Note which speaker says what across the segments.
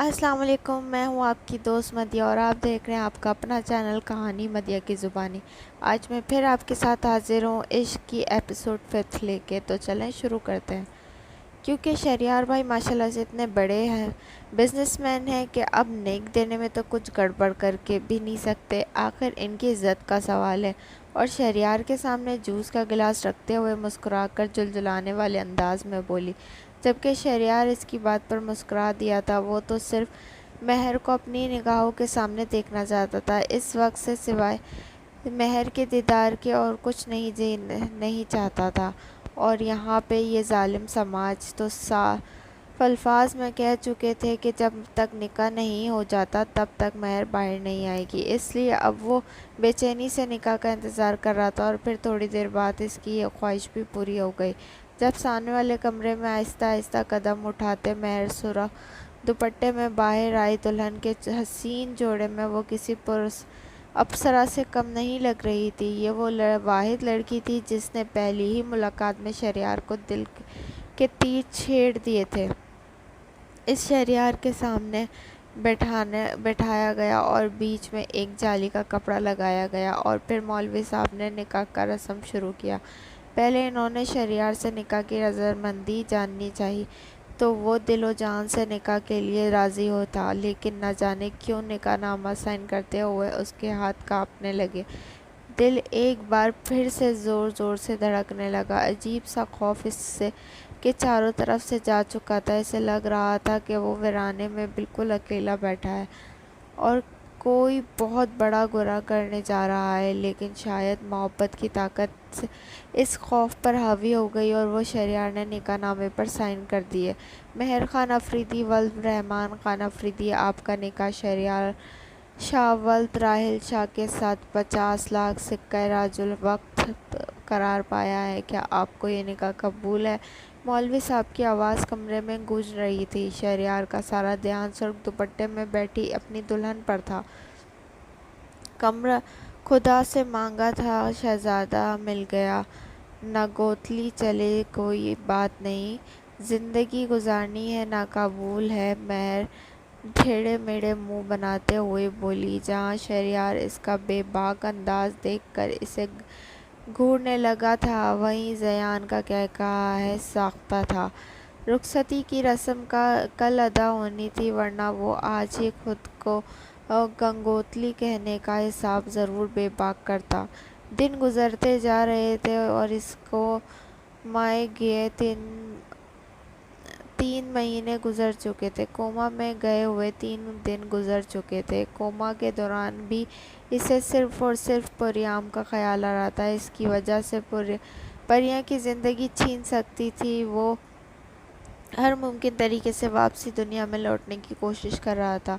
Speaker 1: السلام علیکم، میں ہوں آپ کی دوست مدیہ اور آپ دیکھ رہے ہیں آپ کا اپنا چینل کہانی مدیہ کی زبانی۔ آج میں پھر آپ کے ساتھ حاضر ہوں عشق کی ایپیسوڈ 5 لے کے، تو چلیں شروع کرتے ہیں۔ کیونکہ شہریار بھائی ماشاءاللہ سے اتنے بڑے ہیں بزنس مین ہیں کہ اب نیک دینے میں تو کچھ گڑبڑ کر کے بھی نہیں سکتے، آخر ان کی عزت کا سوال ہے۔ اور شہریار کے سامنے جوس کا گلاس رکھتے ہوئے مسکرا کر جلجلانے والے انداز میں بولی، جبکہ شہریار اس کی بات پر مسکرا دیا تھا۔ وہ تو صرف مہر کو اپنی نگاہوں کے سامنے دیکھنا چاہتا تھا، اس وقت سے سوائے مہر کے دیدار کے اور کچھ نہیں چاہتا تھا۔ اور یہاں پہ یہ ظالم سماج تو صاف الفاظ میں کہہ چکے تھے کہ جب تک نکاح نہیں ہو جاتا تب تک مہر باہر نہیں آئے گی، اس لیے اب وہ بے چینی سے نکاح کا انتظار کر رہا تھا۔ اور پھر تھوڑی دیر بعد اس کی یہ خواہش بھی پوری ہو گئی، جب سامنے والے کمرے میں آہستہ آہستہ قدم اٹھاتے مہر سرخ دوپٹے میں باہر آئی۔ دلہن کے حسین جوڑے میں وہ کسی اپسرا سے کم نہیں لگ رہی تھی۔ یہ وہ واحد لڑکی تھی جس نے پہلی ہی ملاقات میں شہریار کو دل کے تیر چھیڑ دیے تھے۔ اس شہریار کے سامنے بٹھایا گیا اور بیچ میں ایک جالی کا کپڑا لگایا گیا، اور پھر مولوی صاحب نے نکاح کا رسم شروع کیا۔ پہلے انہوں نے شہریار سے نکاح کی رضامندی جاننی چاہی تو وہ دل و جان سے نکاح کے لیے راضی تھا، لیکن نہ جانے کیوں نکاح نامہ سائن کرتے ہوئے اس کے ہاتھ کانپنے لگے، دل ایک بار پھر سے زور زور سے دھڑکنے لگا۔ عجیب سا خوف اس سے کے چاروں طرف سے جا چکا تھا۔ اسے لگ رہا تھا کہ وہ ویرانے میں بالکل اکیلا بیٹھا ہے اور کوئی بہت بڑا گناہ کرنے جا رہا ہے، لیکن شاید محبت کی طاقت اس خوف پر حاوی ہو گئی اور وہ شہریار نے نکاح نامے پر سائن کر دیے۔ مہر خان افریدی ولد رحمان خان افریدی، آپ کا نکاح شہریار شاہ ولد راحل شاہ کے ساتھ 50 لاکھ سکہ راج الوقت قرار پایا ہے۔ کیا آپ کو یہ نکاح قبول ہے؟ مولوی صاحب کی آواز کمرے میں گونج رہی تھی۔ شہریار کا سارا دھیان سرخ دوپٹے میں بیٹھی اپنی دلہن پر تھا۔ کمرہ خدا سے مانگا تھا شہزادہ مل گیا، نہ گوتلی چلے کوئی بات نہیں، زندگی گزارنی ہے ناقابل ہے، مہر ٹیڑھے میڑھے منہ بناتے ہوئے بولی۔ جہاں شہریار اس کا بے باک انداز دیکھ کر اسے گھورنے لگا تھا، وہیں زیان کا قہقہہ ساختہ تھا۔ رخصتی کی رسم کل ادا ہونی تھی، ورنہ وہ آج ہی خود کو گنگوتری کہنے کا حساب ضرور بے باک کرتا۔ دن گزرتے جا رہے تھے اور اس کو مائے گئے 3 مہینے گزر چکے تھے، کوما میں گئے ہوئے 3 دن گزر چکے تھے۔ کوما کے دوران بھی اسے صرف اور صرف پریام کا خیال آ رہا تھا۔ اس کی وجہ سے پریاں کی زندگی چھین سکتی تھی۔ وہ ہر ممکن طریقے سے واپسی دنیا میں لوٹنے کی کوشش کر رہا تھا۔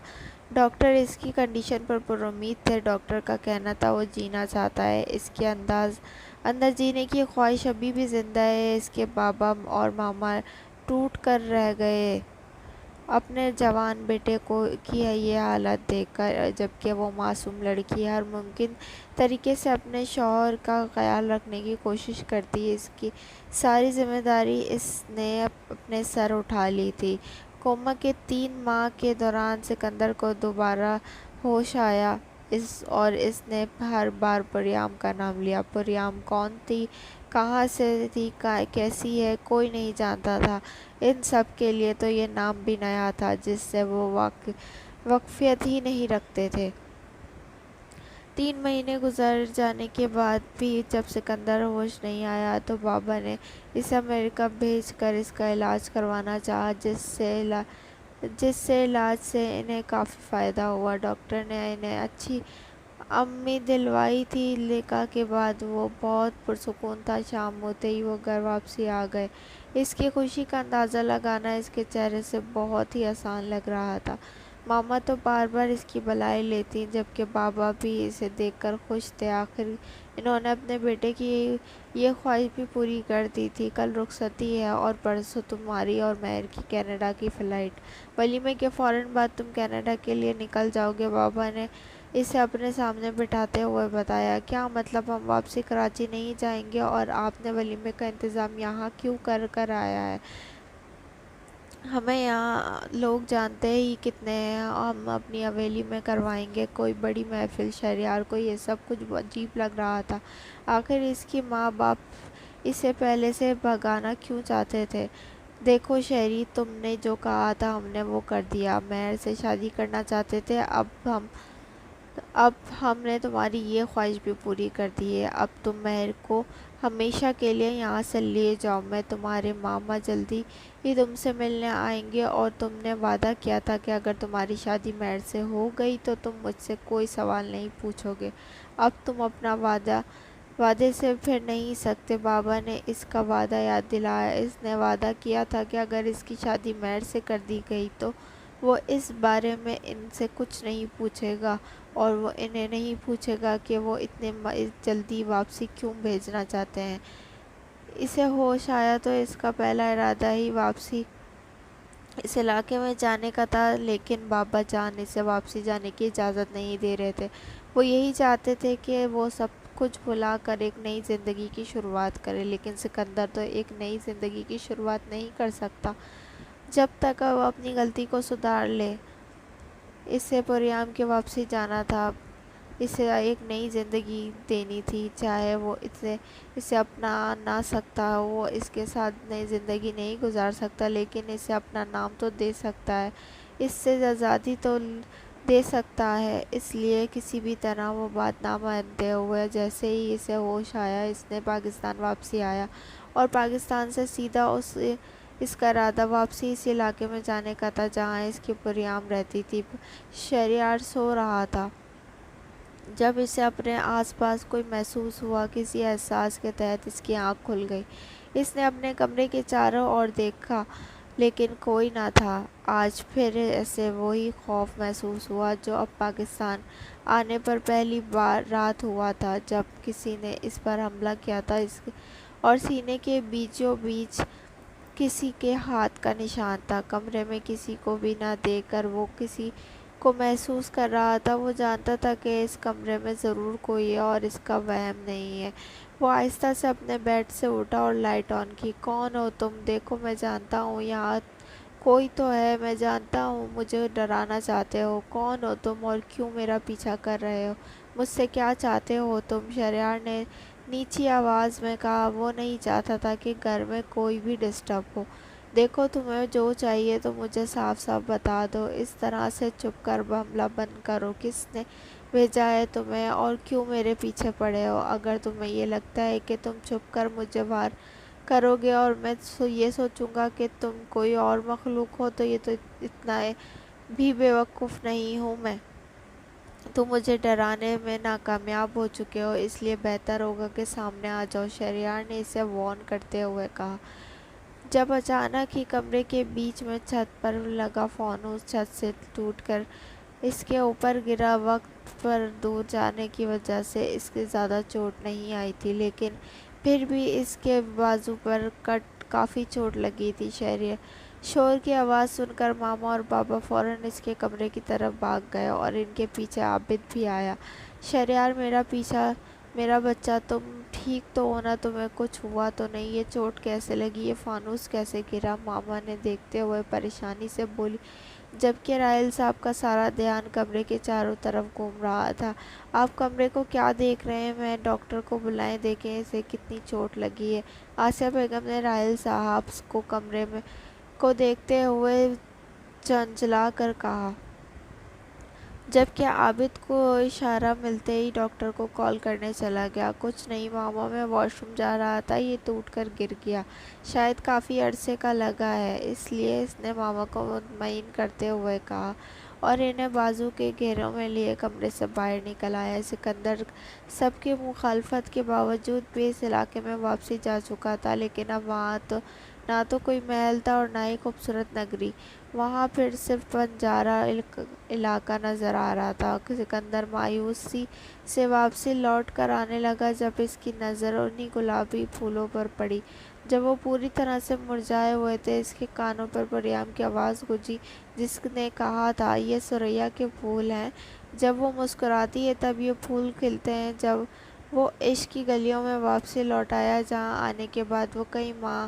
Speaker 1: ڈاکٹر اس کی کنڈیشن پر پرامید تھے۔ ڈاکٹر کا کہنا تھا وہ جینا چاہتا ہے، اس کے اندر جینے کی خواہش ابھی بھی زندہ ہے۔ اس کے بابا اور ماما ٹوٹ کر رہ گئے اپنے جوان بیٹے کی یہ حالت دیکھ کر، جبکہ وہ معصوم لڑکی ہر ممکن طریقے سے اپنے شوہر کا خیال رکھنے کی کوشش کرتی۔ اس کی ساری ذمہ داری اس نے اپنے سر اٹھا لی تھی۔ کوما کے 3 ماہ کے دوران سکندر کو دوبارہ ہوش آیا اور اس نے ہر بار پریام کا نام لیا۔ پریام کون تھی، کہاں سے تھی، کیسی ہے، کوئی نہیں جانتا تھا۔ ان سب کے لیے تو یہ نام بھی نیا تھا جس سے وہ واقفیت ہی نہیں رکھتے تھے۔ 3 مہینے گزر جانے کے بعد بھی جب سکندر ہوش نہیں آیا تو بابا نے اسے امریکہ بھیج کر اس کا علاج کروانا چاہا، جس سے علاج سے انہیں کافی فائدہ ہوا۔ ڈاکٹر نے انہیں اچھی امید دلوائی تھی۔ نکاح کے بعد وہ بہت پرسکون تھا، شام ہوتے ہی وہ گھر واپسی آ گئے۔ اس کی خوشی کا اندازہ لگانا اس کے چہرے سے بہت ہی آسان لگ رہا تھا۔ ماما تو بار بار اس کی بلائیں لیتی، جبکہ بابا بھی اسے دیکھ کر خوش تھے۔ آخر انہوں نے اپنے بیٹے کی یہ خواہش بھی پوری کر دی تھی۔ کل رخصتی ہے اور پرسوں تمہاری اور مہر کی کینیڈا کی فلائٹ، ولیمے کے فوراً بعد تم کینیڈا کے لیے نکل جاؤ گے، بابا نے اسے اپنے سامنے بٹھاتے ہوئے بتایا۔ کیا مطلب، ہم واپسی کراچی نہیں جائیں گے؟ اور آپ نے ولیمے کا انتظام یہاں کیوں کر آیا ہے؟ ہمیں یہاں لوگ جانتے ہی کتنے ہیں، ہم اپنی حویلی میں کروائیں گے کوئی بڑی محفل شہریار کو یہ سب کچھ عجیب لگ رہا تھا۔ آخر اس کی ماں باپ اسے پہلے سے بھگانا کیوں چاہتے تھے؟ دیکھو شہری، تم نے جو کہا تھا ہم نے وہ کر دیا، مہر سے شادی کرنا چاہتے تھے، اب ہم نے تمہاری یہ خواہش بھی پوری کر دی ہے۔ اب تم مہر کو ہمیشہ کے لیے یہاں سے لے جاؤ۔ میں تمہارے ماما جلدی ہی تم سے ملنے آئیں گے، اور تم نے وعدہ کیا تھا کہ اگر تمہاری شادی مہر سے ہو گئی تو تم مجھ سے کوئی سوال نہیں پوچھو گے۔ اب تم اپنا وعدے سے پھر نہیں سکتے۔ بابا نے اس کا وعدہ یاد دلایا۔ اس نے وعدہ کیا تھا کہ اگر اس کی شادی مہر سے کر دی گئی تو وہ اس بارے میں ان سے کچھ نہیں پوچھے گا، اور وہ انہیں نہیں پوچھے گا کہ وہ اتنے جلدی واپسی کیوں بھیجنا چاہتے ہیں۔ اسے ہوش آیا تو اس کا پہلا ارادہ ہی واپسی اس علاقے میں جانے کا تھا، لیکن بابا جان اسے واپسی جانے کی اجازت نہیں دے رہے تھے۔ وہ یہی چاہتے تھے کہ وہ سب کچھ بھلا کر ایک نئی زندگی کی شروعات کرے، لیکن سکندر تو ایک نئی زندگی کی شروعات نہیں کر سکتا جب تک وہ اپنی غلطی کو سدھار لے۔ اسے پریام کے واپسی جانا تھا، اسے ایک نئی زندگی دینی تھی۔ چاہے وہ اسے اپنا نہ سکتا، وہ اس کے ساتھ نئی زندگی نہیں گزار سکتا، لیکن اسے اپنا نام تو دے سکتا ہے، اس سے آزادی تو دے سکتا ہے۔ اس لیے کسی بھی طرح وہ بات نہ مانتے ہوئے جیسے ہی اسے ہوش آیا، اس نے پاکستان واپسی آیا، اور پاکستان سے سیدھا اس کا ارادہ واپسی اس علاقے میں جانے کا تھا جہاں اس کی پریام رہتی تھی۔ شہریار سو رہا تھا جب اسے اپنے آس پاس کوئی محسوس ہوا۔ کسی احساس کے تحت اس کی آنکھ کھل گئی۔ اس نے اپنے کمرے کے چاروں اور دیکھا، لیکن کوئی نہ تھا۔ آج پھر اسے وہی خوف محسوس ہوا جو اب پاکستان آنے پر پہلی رات ہوا تھا، جب کسی نے اس پر حملہ کیا تھا، اور سینے کے بیچوں بیچ کسی کے ہاتھ کا نشان تھا۔ کمرے میں کسی کو بھی نہ دیکھ کر وہ کسی کو محسوس کر رہا تھا۔ وہ جانتا تھا کہ اس کمرے میں ضرور کوئی ہے اور اس کا وہم نہیں ہے۔ وہ آہستہ سے اپنے بیڈ سے اٹھا اور لائٹ آن کی۔ کون ہو تم؟ دیکھو، میں جانتا ہوں یہاں کوئی تو ہے، میں جانتا ہوں مجھے ڈرانا چاہتے ہو۔ کون ہو تم اور کیوں میرا پیچھا کر رہے ہو؟ مجھ سے کیا چاہتے ہو تم؟ شہریار نے نیچی آواز میں کہا۔ وہ نہیں چاہتا تھا کہ گھر میں کوئی بھی ڈسٹرب ہو۔ دیکھو، تمہیں جو چاہیے تو مجھے صاف صاف بتا دو۔ اس طرح سے چپ کر حملہ بند کرو۔ کس نے بھیجا ہے تمہیں اور کیوں میرے پیچھے پڑے ہو؟ اگر تمہیں یہ لگتا ہے کہ تم چھپ کر مجھے وار کرو گے اور میں یہ سوچوں گا کہ تم کوئی اور مخلوق ہو تو یہ تو اتنا بھی بے وقوف نہیں ہوں میں۔ تم مجھے ڈرانے میں ناکامیاب ہو چکے ہو، اس لیے بہتر ہوگا کہ سامنے آ جاؤ، شہریار نے اسے وارن کرتے ہوئے کہا۔ جب اچانک ہی کمرے کے بیچ میں چھت پر لگا فانوس چھت سے ٹوٹ کر اس کے اوپر گرا۔ وقت پر دور جانے کی وجہ سے اس کی زیادہ چوٹ نہیں آئی تھی، لیکن پھر بھی اس کے بازو پر کافی چوٹ لگی تھی۔ شور کی آواز سن کر ماما اور بابا فوراً اس کے کمرے کی طرف بھاگ گئے، اور ان کے پیچھے عابد بھی آیا۔ شہریار، میرا بچہ، تم ٹھیک تو ہو نا؟ تمہیں کچھ ہوا تو نہیں؟ یہ چوٹ کیسے لگی؟ یہ فانوس کیسے گرا؟ ماما نے دیکھتے ہوئے پریشانی سے بولی، جبکہ راحیل صاحب کا سارا دھیان کمرے کے چاروں طرف گھوم رہا تھا۔ آپ کمرے کو کیا دیکھ رہے ہیں؟ میں ڈاکٹر کو بلائیں، دیکھیں اسے کتنی چوٹ لگی ہے۔ آسیہ بیگم نے راحیل صاحب کو کمرے کو دیکھتے ہوئے جھنجھلا کر کہا، جبکہ عابد کو اشارہ ملتے ہی ڈاکٹر کو کال کرنے چلا گیا۔ کچھ نہیں ماما، میں واش روم جا رہا تھا، یہ ٹوٹ کر گر گیا، شاید کافی عرصے کا لگا ہے، اس لیے اس نے ماما کو مطمئن کرتے ہوئے کہا، اور انہیں بازو کے گھیروں میں لیے کمرے سے باہر نکل آیا۔ سکندر سب کی مخالفت کے باوجود بھی اس علاقے میں واپسی جا چکا تھا، لیکن اب وہاں نہ تو کوئی محل تھا اور نہ ہی خوبصورت نگری، وہاں پھر صرف بنجارا علاقہ نظر آ رہا تھا۔ سکندر مایوسی سے واپسی لوٹ کر آنے لگا جب اس کی نظر انہی گلابی پھولوں پر پڑی جو وہ پوری طرح سے مرجھائے ہوئے تھے۔ اس کے کانوں پر پریام کی آواز گونجی جس نے کہا تھا، یہ سریا کے پھول ہیں، جب وہ مسکراتی ہے تب یہ پھول کھلتے ہیں۔ جب وہ عشق کی گلیوں میں واپسی لوٹ آیا، جہاں آنے کے بعد وہ کئی ماہ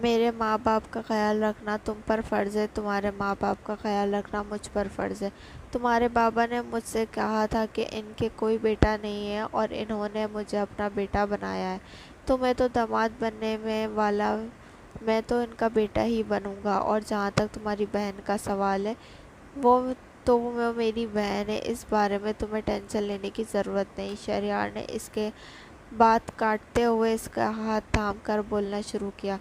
Speaker 1: میرے ماں باپ کا خیال رکھنا تم پر فرض ہے، تمہارے ماں باپ کا خیال رکھنا مجھ پر فرض ہے۔ تمہارے بابا نے مجھ سے کہا تھا کہ ان کے کوئی بیٹا نہیں ہے اور انہوں نے مجھے اپنا بیٹا بنایا ہے۔ تمہیں تو داماد بننے میں والا، میں تو ان کا بیٹا ہی بنوں گا۔ اور جہاں تک تمہاری بہن کا سوال ہے، وہ میری بہن ہے، اس بارے میں تمہیں ٹینشن لینے کی ضرورت نہیں۔ شہریار نے اس کے بات کاٹتے ہوئے اس کا ہاتھ تھام کر بولنا شروع کیا۔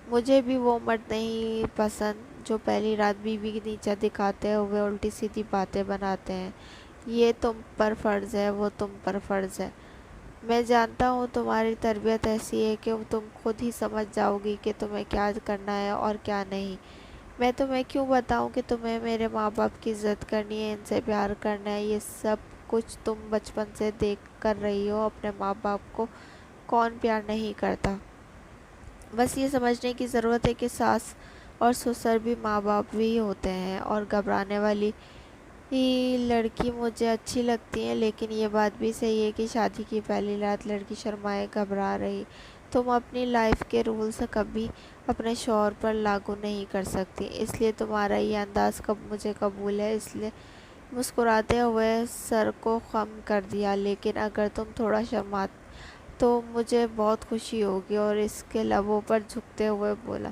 Speaker 1: مجھے بھی وہ مرد نہیں پسند جو پہلی رات بیوی کی نیچا دکھاتے ہوئے الٹی سیدھی باتیں بناتے ہیں۔ یہ تم پر فرض ہے، وہ تم پر فرض ہے۔ میں جانتا ہوں تمہاری تربیت ایسی ہے کہ تم خود ہی سمجھ جاؤ گی کہ تمہیں کیا کرنا ہے اور کیا نہیں۔ میں تمہیں کیوں بتاؤں کہ تمہیں میرے ماں باپ کی عزت کرنی ہے، ان سے پیار کرنا ہے۔ یہ سب کچھ تم بچپن سے دیکھ کر رہی ہو۔ اپنے ماں باپ کو کون پیار نہیں کرتا؟ بس یہ سمجھنے کی ضرورت ہے کہ ساس اور سسر بھی ماں باپ بھی ہوتے ہیں۔ اور گھبرانے والی لڑکی مجھے اچھی لگتی ہیں، لیکن یہ بات بھی صحیح ہے کہ شادی کی پہلی رات لڑکی شرمائے گھبرا رہی۔ تم اپنی لائف کے رولز کبھی اپنے شوہر پر لاگو نہیں کر سکتی، اس لیے تمہارا یہ انداز مجھے قبول ہے۔ اس نے مسکراتے ہوئے سر کو خم کر دیا۔ لیکن اگر تم تھوڑا شرماتے تو مجھے بہت خوشی ہوگی۔ اور اس کے لبوں پر جھکتے ہوئے بولا۔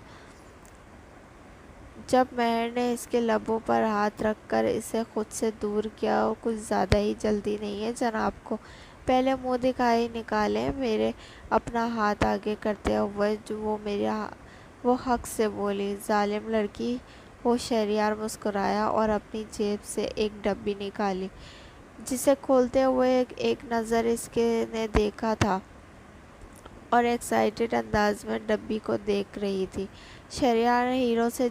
Speaker 1: جب مہر نے اس کے لبوں پر ہاتھ رکھ کر اسے خود سے دور کیا، کچھ زیادہ ہی جلدی نہیں ہے جناب کو؟ پہلے منہ دکھائی نکالیں۔ میرے اپنا ہاتھ آگے کرتے ہوئے وہ حق سے بولی۔ ظالم لڑکی ہو۔ شہریار مسکرایا اور اپنی جیب سے ایک ڈبی نکالی، جسے کھولتے ہوئے ایک نظر اس نے دیکھا تھا اور ایکسائٹڈ انداز میں ڈبی کو دیکھ رہی تھی۔ شہریار نے ہیروں سے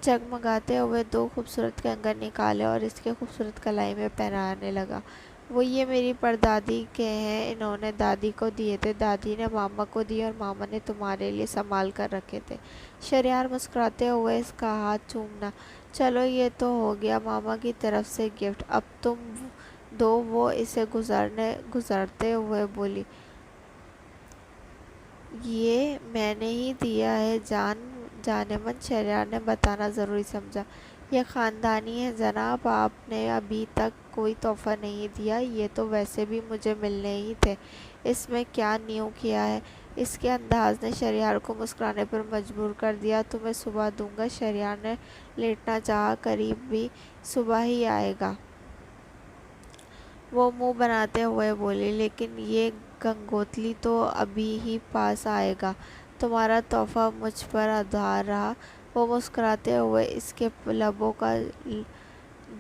Speaker 1: جگمگاتے ہوئے دو خوبصورت کنگن نکالے اور اس کے خوبصورت کلائی میں پہنانے لگا۔ وہ یہ میری پردادی کے ہیں، انہوں نے دادی کو دیے تھے، دادی نے ماما کو دیے اور ماما نے تمہارے لیے سنبھال کر رکھے تھے۔ شہریار مسکراتے ہوئے اس کا ہاتھ چومنا۔ چلو یہ تو ہو گیا ماما کی طرف سے گفٹ، اب تم دو۔ وہ اسے گزرتے ہوئے بولی۔ یہ میں نے ہی دیا ہے جانے من، شہریار نے بتانا ضروری سمجھا۔ یہ خاندانی ہے جناب، آپ نے ابھی تک کوئی تحفہ نہیں دیا، یہ تو ویسے بھی مجھے ملنے ہی تھے، اس میں کیا نیو کیا ہے؟ اس کے انداز نے شہریار کو مسکرانے پر مجبور کر دیا۔ تمہیں صبح دوں گا۔ شہریار نے لیٹنا چاہا، قریب بھی صبح ہی آئے گا، وہ منہ بناتے ہوئے بولی، لیکن یہ گنگوتلی تو ابھی ہی پاس آئے گا۔ تمہارا تحفہ مجھ پر ادھار رہا۔ وہ مسکراتے ہوئے اس کے لبوں کا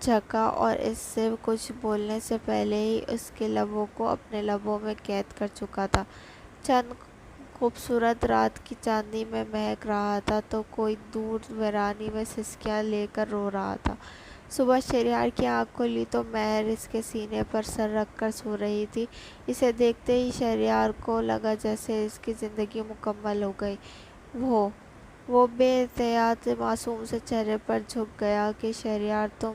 Speaker 1: جھکا اور اس سے کچھ بولنے سے پہلے ہی اس کے لبوں کو اپنے لبوں میں قید کر چکا تھا۔ چند خوبصورت رات کی چاندنی میں مہک رہا تھا تو کوئی دور ویرانی میں سسکیاں لے کر رو رہا تھا۔ صبح شہریار کی آنکھ کھلی تو مہر اس کے سینے پر سر رکھ کر سو رہی تھی۔ اسے دیکھتے ہی شہریار کو لگا جیسے اس کی زندگی مکمل ہو گئی۔ وہ بے احتیاط معصوم سے چہرے پر جھک گیا کہ شہریار تم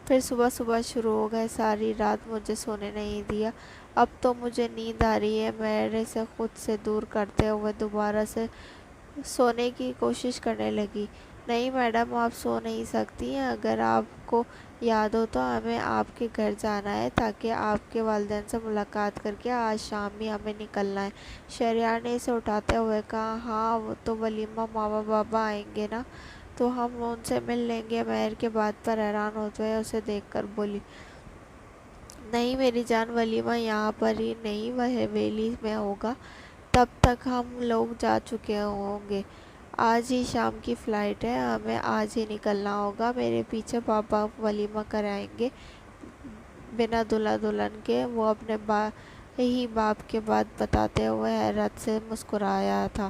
Speaker 1: پھر صبح شروع ہو گئے، ساری رات مجھے سونے نہیں دیا، اب تو مجھے نیند آ رہی ہے۔ مہر اسے خود سے دور کرتے ہوئے دوبارہ سے سونے کی کوشش کرنے لگی۔ نہیں میڈم، آپ سو نہیں سکتی ہیں، اگر آپ کو یاد ہو تو ہمیں آپ کے گھر جانا ہے تاکہ آپ کے والدین سے ملاقات کر کے آج شام ہی ہمیں نکلنا ہے۔ شہریار نے اسے اٹھاتے ہوئے کہا۔ ہاں وہ تو ولیمہ ماما بابا آئیں گے نا، تو ہم ان سے مل لیں گے۔ مہر کے بات پر حیران ہوتے ہوئے اسے دیکھ کر بولی۔ نہیں میری جان، ولیمہ یہاں پر ہی نہیں حویلی میں ہوگا، تب تک ہم لوگ جا چکے ہوں گے۔ آج ہی شام کی فلائٹ ہے، ہمیں آج ہی نکلنا ہوگا۔ میرے پیچھے پاپا ولیمہ کرائیں گے بنا دلہا دلہن کے۔ وہ اپنے ہی باپ کی بات بتاتے ہوئے حیرت سے مسکرایا تھا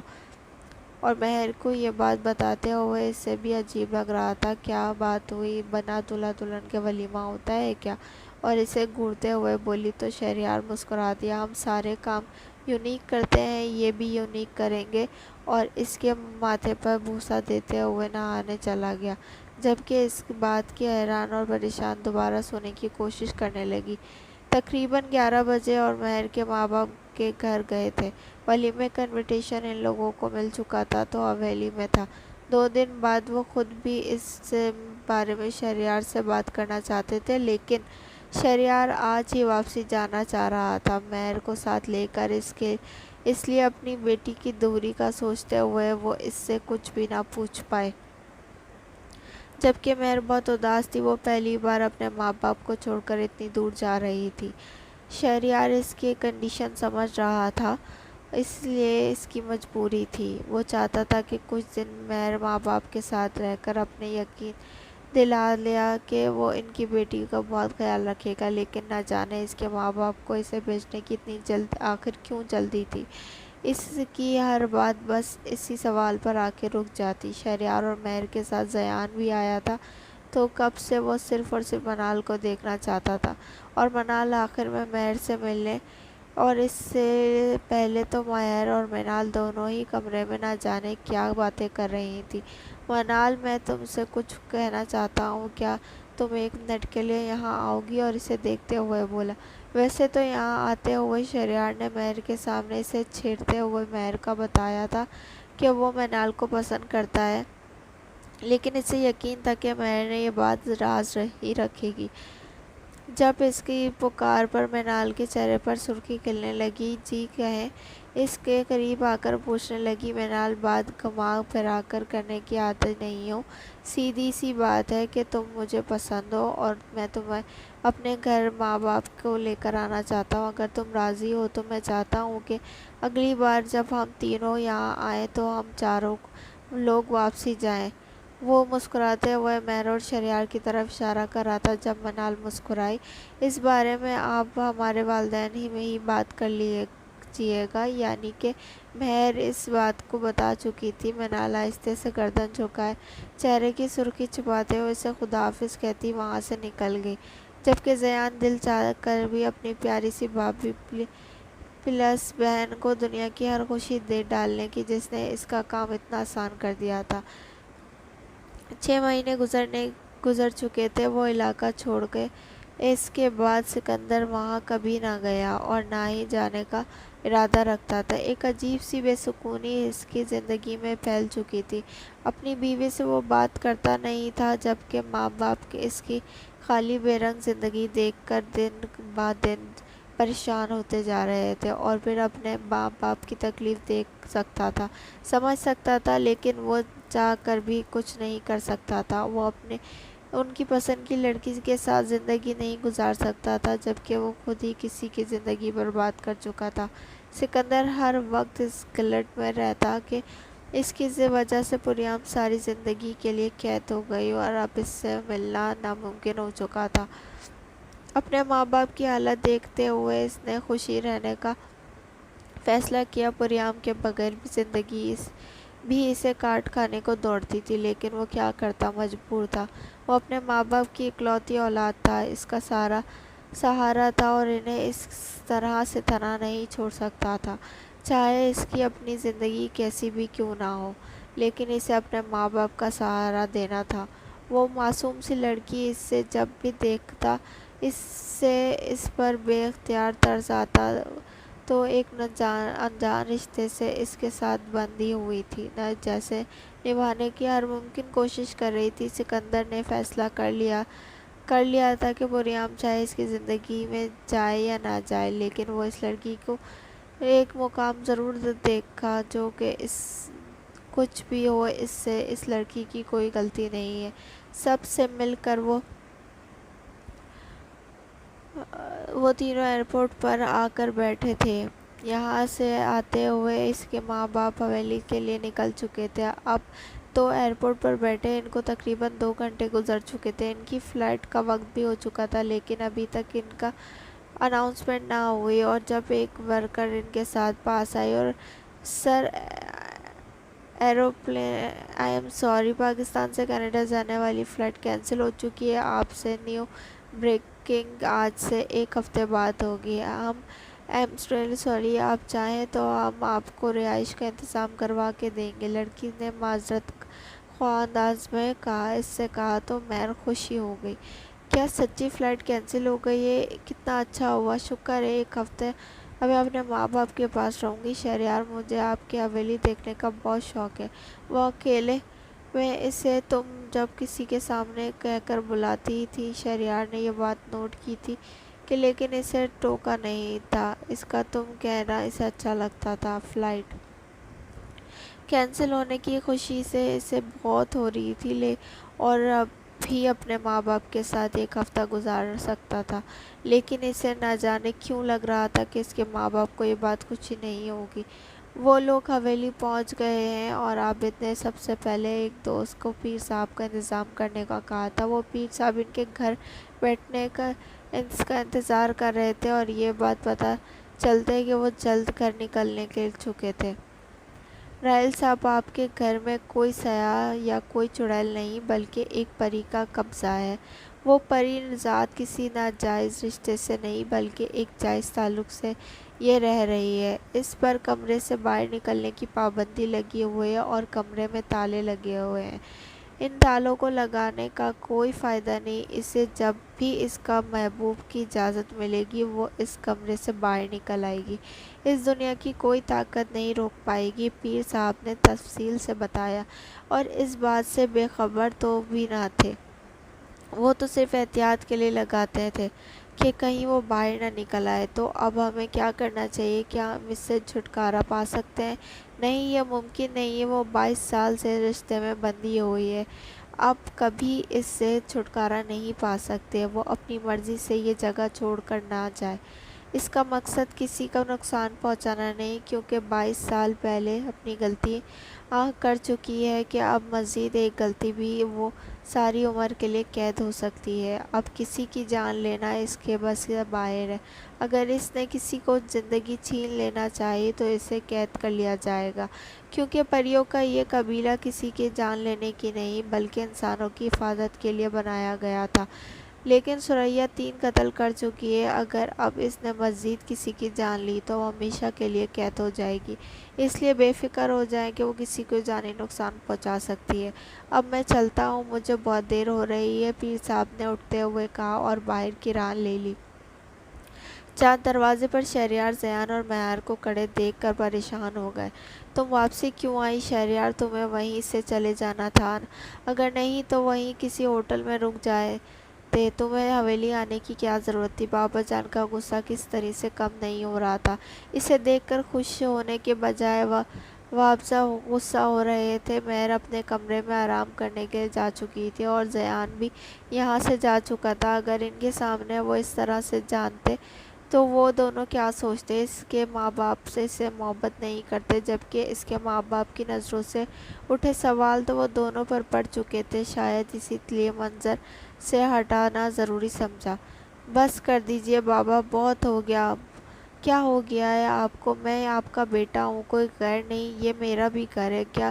Speaker 1: اور مہر کو یہ بات بتاتے ہوئے اسے بھی عجیب لگ رہا تھا۔ کیا بات ہوئی؟ بنا دلہا دلہن کے ولیمہ ہوتا ہے کیا؟ اور اسے گھورتے ہوئے بولی تو شہریار مسکرا دیا۔ ہم سارے کام یونیک کرتے ہیں، یہ بھی یونیک کریں گے۔ اور اس کے ماتھے پر بوسہ دیتے ہوئے نہانے چلا گیا، جبکہ اس بات کی حیران اور پریشان دوبارہ سونے کی کوشش کرنے لگی تقریباً 11 بجے اور مہر کے ماں باپ کے گھر گئے تھے۔ ولیمے کا انویٹیشن ان لوگوں کو مل چکا تھا تو حویلی میں تھا۔ 2 دن بعد وہ خود بھی اس بارے میں شہریار سے بات کرنا چاہتے تھے، لیکن شہریار آج ہی واپسی جانا چاہ رہا تھا، مہر کو ساتھ لے کر۔ اس لیے اپنی بیٹی کی دوری کا سوچتے ہوئے وہ اس سے کچھ بھی نہ پوچھ پائے۔ جبکہ مہر بہت اداس تھی، وہ پہلی بار اپنے ماں باپ کو چھوڑ کر اتنی دور جا رہی تھی۔ شہریار اس کی کنڈیشن سمجھ رہا تھا، اس لیے اس کی مجبوری تھی۔ وہ چاہتا تھا کہ کچھ دن مہر ماں باپ کے ساتھ رہ کر اپنے یقین دلا لیا کہ وہ ان کی بیٹی کا بہت خیال رکھے گا، لیکن نہ جانے اس کے ماں باپ کو اسے بھیجنے کی اتنی آخر کیوں جلدی تھی۔ اس کی ہر بات بس اسی سوال پر آ کے رک جاتی۔ شہریار اور مہر کے ساتھ زیان بھی آیا تھا تو کب سے وہ صرف اور صرف منال کو دیکھنا چاہتا تھا، اور منال آخر میں مہر سے ملنے، اور اس سے پہلے تو مہر اور منال دونوں ہی کمرے میں نہ جانے کیا باتیں کر رہی تھیں۔ منال، میں تم سے کچھ کہنا چاہتا ہوں، کیا تم 1 منٹ کے لیے یہاں آؤ گی؟ اور اسے دیکھتے ہوئے بولا۔ ویسے تو یہاں آتے ہوئے شہریار نے مہر کے سامنے اسے چھیڑتے ہوئے مہر کا بتایا تھا کہ وہ منال کو پسند کرتا ہے، لیکن اسے یقین تھا کہ مہر نے یہ بات راز ہی رکھے گی۔ جب اس کی پکار پر منال کے چہرے پر سرخی کھلنے لگی، جی کہیں اس کے قریب آ کر پوچھنے لگی، منال، بات گھما پھرا کر کرنے کی عادت نہیں ہوں، سیدھی سی بات ہے کہ تم مجھے پسند ہو اور میں تمہیں اپنے گھر ماں باپ کو لے کر آنا چاہتا ہوں۔ اگر تم راضی ہو تو میں چاہتا ہوں کہ اگلی بار جب ہم تینوں یہاں آئیں تو ہم چاروں لوگ واپسی جائیں۔ وہ مسکراتے ہوئے مہر اور شہریار کی طرف اشارہ کر رہا تھا جب منال مسکرائی۔ اس بارے میں آپ ہمارے والدین ہی میں ہی بات کر لیجیے گا، یعنی کہ مہر اس بات کو بتا چکی تھی۔ منال آہستہ سے گردن جھکائے چہرے کی سرخی چھپاتے ہوئے اسے خدا حافظ کہتی وہاں سے نکل گئی، جبکہ زیان دل چاہ کر بھی اپنی پیاری سی بھابھی پلس بہن کو دنیا کی ہر خوشی دے ڈالنے کی، جس نے اس کا کام اتنا آسان کر دیا تھا۔ 6 مہینے گزر چکے تھے وہ علاقہ چھوڑ کے۔ اس کے بعد سکندر وہاں کبھی نہ گیا اور نہ ہی جانے کا ارادہ رکھتا تھا۔ ایک عجیب سی بے سکونی اس کی زندگی میں پھیل چکی تھی۔ اپنی بیوی سے وہ بات کرتا نہیں تھا، جبکہ ماں باپ اس کی خالی بے رنگ زندگی دیکھ کر دن بعد دن پریشان ہوتے جا رہے تھے، اور پھر اپنے ماں باپ کی تکلیف دیکھ سکتا تھا، سمجھ سکتا تھا، لیکن وہ چاہ کر بھی کچھ نہیں کر سکتا تھا۔ وہ ان کی پسند کی لڑکی کے ساتھ زندگی نہیں گزار سکتا تھا، جبکہ وہ خود ہی کسی کی زندگی برباد کر چکا تھا۔ سکندر ہر وقت اس گلٹ میں رہتا کہ اس کی وجہ سے پریام ساری زندگی کے لیے قید ہو گئی اور اب اس سے ملنا ناممکن ہو چکا تھا۔ اپنے ماں باپ کی حالت دیکھتے ہوئے اس نے خوشی رہنے کا فیصلہ کیا۔ پریام کے بغیر بھی زندگی بھی اسے کاٹ کھانے کو دوڑتی تھی، لیکن وہ کیا کرتا، مجبور تھا۔ وہ اپنے ماں باپ کی اکلوتی اولاد تھا، اس کا سہارا تھا، اور انہیں اس طرح سے تنہا نہیں چھوڑ سکتا تھا، چاہے اس کی اپنی زندگی کیسی بھی کیوں نہ ہو، لیکن اسے اپنے ماں باپ کا سہارا دینا تھا۔ وہ معصوم سی لڑکی، اس سے جب بھی دیکھتا اس پر بے اختیار طرز آتا تو ایک انجان رشتے سے اس کے ساتھ بندھی ہوئی تھی، جیسے نبھانے کی ہر ممکن کوشش کر رہی تھی۔ سکندر نے فیصلہ کر لیا تھا کہ پریام چاہے اس کی زندگی میں جائے یا نہ جائے، لیکن وہ اس لڑکی کو ایک مقام ضرور دیکھا جو کہ کچھ بھی ہو، اس لڑکی کی کوئی غلطی نہیں ہے۔ سب سے مل کر وہ تینوں ایئرپورٹ پر آ کر بیٹھے تھے۔ یہاں سے آتے ہوئے اس کے ماں باپ حویلی کے لیے نکل چکے تھے۔ اب تو ایئرپورٹ پر بیٹھے ان کو تقریباً 2 گھنٹے گزر چکے تھے۔ ان کی فلائٹ کا وقت بھی ہو چکا تھا، لیکن ابھی تک ان کا اناؤنسمنٹ نہ ہوئی، اور جب ایک ورکر ان کے ساتھ پاس آئی اور سر، آئی ایم سوری، پاکستان سے کینیڈا جانے والی فلائٹ کینسل ہو چکی ہے، آپ سے نیو بریکنگ آج سے 1 ہفتے بعد ہوگی، ہم ایکسٹریملی سوری، آپ چاہیں تو ہم آپ کو رہائش کا انتظام کروا کے دیں گے، لڑکی نے معذرت خواہ انداز میں کہا۔ اس سے کہا تو مہر خوشی ہو گئی۔ کیا سچی فلائٹ کینسل ہو گئی ہے؟ کتنا اچھا ہوا، شکر ہے، ایک ہفتے اب میں اپنے ماں باپ کے پاس رہوں گی۔ شہریار، مجھے آپ کی حویلی دیکھنے کا بہت شوق ہے۔ وہ اکیلے میں اسے تم جب کسی کے سامنے کہہ کر بلاتی تھی۔ شہریار نے یہ بات نوٹ کی تھی کہ لیکن اسے ٹوکا نہیں تھا، اس کا تم کہنا اسے اچھا لگتا تھا۔ فلائٹ کینسل ہونے کی خوشی سے اسے بہت ہو رہی تھی اور اب بھی اپنے ماں باپ کے ساتھ ایک ہفتہ گزار سکتا تھا، لیکن اسے نہ جانے کیوں لگ رہا تھا کہ اس کے ماں باپ کو یہ بات خوشی نہیں ہوگی۔ وہ لوگ حویلی پہنچ گئے ہیں اور عابد نے سب سے پہلے ایک دوست کو پیر صاحب کا انتظام کرنے کا کہا تھا۔ وہ پیر صاحب ان کے گھر بیٹھنے کا اس کا انتظار کر رہے تھے اور یہ بات پتہ چلتے کہ وہ جلد گھر نکلنے کے چکے تھے۔ راحیل صاحب، آپ کے گھر میں کوئی سیاح یا کوئی چڑیل نہیں بلکہ ایک پری کا قبضہ ہے۔ وہ پری ذات کسی ناجائز رشتے سے نہیں بلکہ ایک جائز تعلق سے یہ رہ رہی ہے۔ اس پر کمرے سے باہر نکلنے کی پابندی لگی ہوئی ہے اور کمرے میں تالے لگے ہوئے ہیں۔ ان تالوں کو لگانے کا کوئی فائدہ نہیں، اسے جب بھی اس کا محبوب کی اجازت ملے گی وہ اس کمرے سے باہر نکل آئے گی، اس دنیا کی کوئی طاقت نہیں روک پائے گی۔ پیر صاحب نے تفصیل سے بتایا اور اس بات سے بے خبر تو بھی نہ تھے، وہ تو صرف احتیاط کے لیے لگاتے تھے کہ کہیں وہ باہر نہ نکل آئے۔ تو اب ہمیں کیا کرنا چاہیے؟ کیا ہم اس سے چھٹکارا پا سکتے ہیں؟ نہیں، یہ ممکن نہیں ہے، وہ 22 سال سے رشتے میں بندھی ہوئی ہے، اب کبھی اس سے چھٹکارا نہیں پا سکتے۔ وہ اپنی مرضی سے یہ جگہ چھوڑ کر نہ جائے۔ اس کا مقصد کسی کو نقصان پہنچانا نہیں، کیونکہ 22 سال پہلے اپنی غلطی کر چکی ہے کہ اب مزید ایک غلطی بھی وہ ساری عمر کے لیے قید ہو سکتی ہے۔ اب کسی کی جان لینا اس کے بس سے باہر ہے۔ اگر اس نے کسی کو زندگی چھین لینا چاہی تو اسے قید کر لیا جائے گا، کیونکہ پریوں کا یہ قبیلہ کسی کی جان لینے کی نہیں بلکہ انسانوں کی حفاظت کے لیے بنایا گیا تھا۔ لیکن ثریا 3 قتل کر چکی ہے، اگر اب اس نے مزید کسی کی جان لی تو وہ ہمیشہ کے لیے قید ہو جائے گی، اس لیے بے فکر ہو جائیں کہ وہ کسی کو جانی نقصان پہنچا سکتی ہے۔ اب میں چلتا ہوں، مجھے بہت دیر ہو رہی ہے، پیر صاحب نے اٹھتے ہوئے کہا اور باہر کی راہ لے لی۔ چاند دروازے پر شہریار زیان اور مہار کو کھڑے دیکھ کر پریشان ہو گئے۔ تم واپسی کیوں آئی شہریار؟ تمہیں وہیں سے چلے جانا تھا، اگر نہیں تو وہیں کسی ہوٹل میں رک جاتے، تمہیں حویلی آنے کی کیا ضرورت تھی؟ بابا جان کا غصہ کس طرح سے کم نہیں ہو رہا تھا، اسے دیکھ کر خوش ہونے کے بجائے واضح غصہ ہو رہے تھے۔ مہر اپنے کمرے میں آرام کرنے کے لیے جا چکی تھی اور زیان بھی یہاں سے جا چکا تھا۔ اگر ان کے سامنے وہ اس طرح سے جانتے تو وہ دونوں کیا سوچتے؟ اس کے ماں باپ سے اسے محبت نہیں کرتے، جبکہ اس کے ماں باپ کی نظروں سے اٹھے سوال تو وہ دونوں پر پڑ چکے تھے، شاید اسی لیے منظر سے ہٹانا ضروری سمجھا۔ بس کر دیجئے بابا، بہت ہو گیا۔ اب کیا ہو گیا ہے آپ کو؟ میں آپ کا بیٹا ہوں، کوئی غیر نہیں، یہ میرا بھی گھر ہے۔ کیا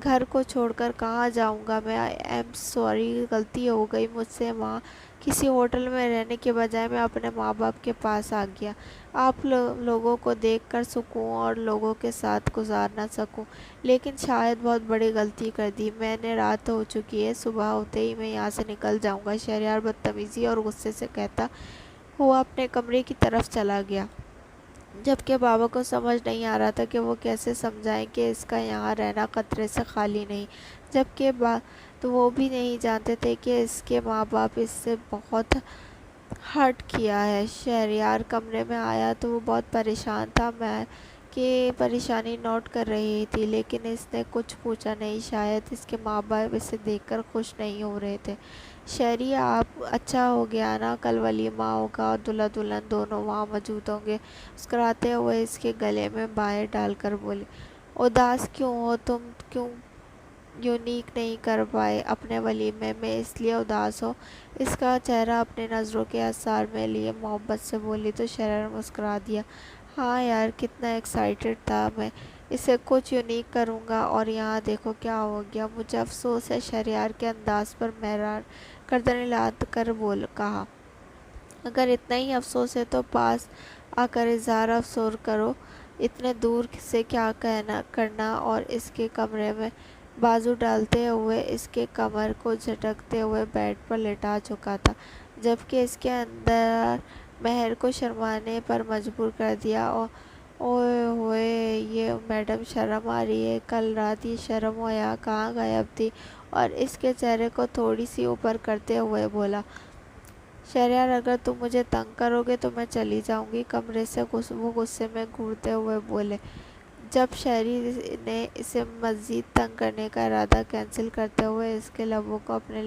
Speaker 1: گھر کو چھوڑ کر کہاں جاؤں گا میں؟ ایم سوری، غلطی ہو گئی مجھ سے۔ وہاں کسی ہوٹل میں رہنے کے بجائے میں اپنے ماں باپ کے پاس آ گیا، آپ لوگوں کو دیکھ کر سکوں اور لوگوں کے ساتھ گزار نہ سکوں، لیکن شاید بہت بڑی غلطی کر دی میں نے۔ رات ہو چکی ہے، صبح ہوتے ہی میں یہاں سے نکل جاؤں گا، شہریار بدتمیزی اور غصے سے کہتا ہوا اپنے کمرے کی طرف چلا گیا، جبکہ بابا کو سمجھ نہیں آ رہا تھا کہ وہ کیسے سمجھائیں کہ اس کا یہاں رہنا خطرے سے خالی نہیں، جبکہ تو وہ بھی نہیں جانتے تھے کہ اس کے ماں باپ اس سے بہت ہرٹ کیا ہے۔ شہریار کمرے میں آیا تو وہ بہت پریشان تھا، میں کی پریشانی نوٹ کر رہی تھی، لیکن اس نے کچھ پوچھا نہیں، شاید اس کے ماں باپ اسے دیکھ کر خوش نہیں ہو رہے تھے۔ شہری آپ، اچھا ہو گیا نا، کل ولیمہ ہوگا اور دلہا دلہن دونوں وہاں موجود ہوں گے، مسکراتے ہوئے اس کے گلے میں بائیں ڈال کر بولی۔ اداس کیوں ہو تم؟ کیوں یونیک نہیں کر پائے اپنے ولیمے میں، اس لیے اداس ہو؟ اس کا چہرہ اپنی نظروں کے اثار میں لیے محبت سے بولی تو شہریار مسکرا دیا۔ ہاں یار، کتنا ایکسائٹڈ تھا میں، اسے کچھ یونیک کروں گا اور یہاں دیکھو کیا ہو گیا۔ مجھے افسوس ہے، شہریار کے انداز پر مہر گردن ہلا کر کہا۔ اگر اتنا ہی افسوس ہے تو پاس آ کر اظہار افسوس کرو، اتنے دور سے کیا کرنا؟ اور اس کے کمرے میں بازو ڈالتے ہوئے اس کے کمر کو جھٹکتے ہوئے بیڈ پر لٹا چکا تھا۔ جبکہ اس کے اندر مہر کو شرمانے پر مجبور کر دیا۔ اوئے ہوئے، یہ میڈم شرم آ رہی ہے، کل رات یہ شرم و حیا کہاں غائب تھی؟ اور اس کے چہرے کو تھوڑی سی اوپر کرتے ہوئے بولا، شہریار اگر تم مجھے تنگ کرو گے تو میں چلی جاؤں گی کمرے سے۔ وہ غصے میں گھورتے ہوئے بولے۔ جب شہری نے اسے مزید تنگ کرنے کا ارادہ کینسل کرتے ہوئے اس کے لبوں کو اپنے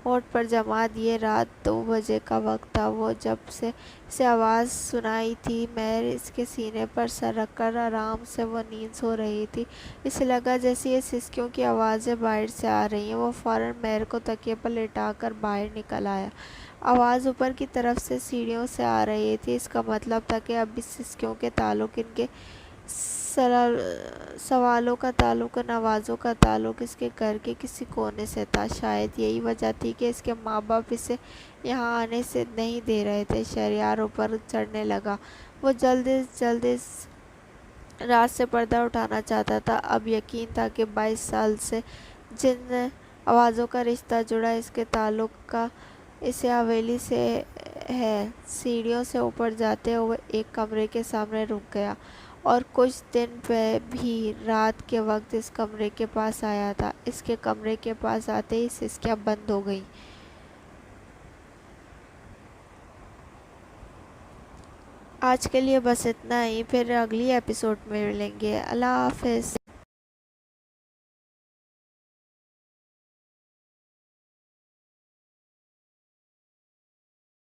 Speaker 1: ہونٹ پر جما دیے، رات 2 بجے کا وقت تھا۔ وہ جب سے اسے آواز سنائی تھی، مہر اس کے سینے پر سر رکھ کر آرام سے وہ نیند سو رہی تھی۔ اسے لگا جیسے یہ سسکیوں کی آوازیں باہر سے آ رہی ہیں۔ وہ فوراً مہر کو تکیے پر لٹا کر باہر نکل آیا۔ آواز اوپر کی طرف سے سیڑھیوں سے آ رہی تھی۔ اس کا مطلب تھا کہ اب اس سسکیوں کے تعلق، ان کے سوالوں کا تعلق، نوازوں کا تعلق اس کے گھر کے کسی کونے سے تھا۔ شاید یہی وجہ تھی کہ اس کے ماں باپ اسے یہاں آنے سے نہیں دے رہے تھے۔ شہریار اوپر چڑھنے لگا۔ وہ جلد از جلد اس راز سے پردہ اٹھانا چاہتا تھا۔ اب یقین تھا کہ 22 سال سے جن آوازوں کا رشتہ جڑا، اس کے تعلق کا اس حویلی سے ہے۔ سیڑھیوں سے اوپر جاتے ہوئے ایک کمرے کے سامنے رک گیا اور کچھ دن بھی رات کے وقت اس کمرے کے پاس آیا تھا۔ اس کے کمرے کے پاس آتے ہی سسکیاں بند ہو گئیں۔ آج کے لیے بس اتنا ہی، پھر اگلی ایپیسوڈ میں ملیں گے۔ اللہ حافظ۔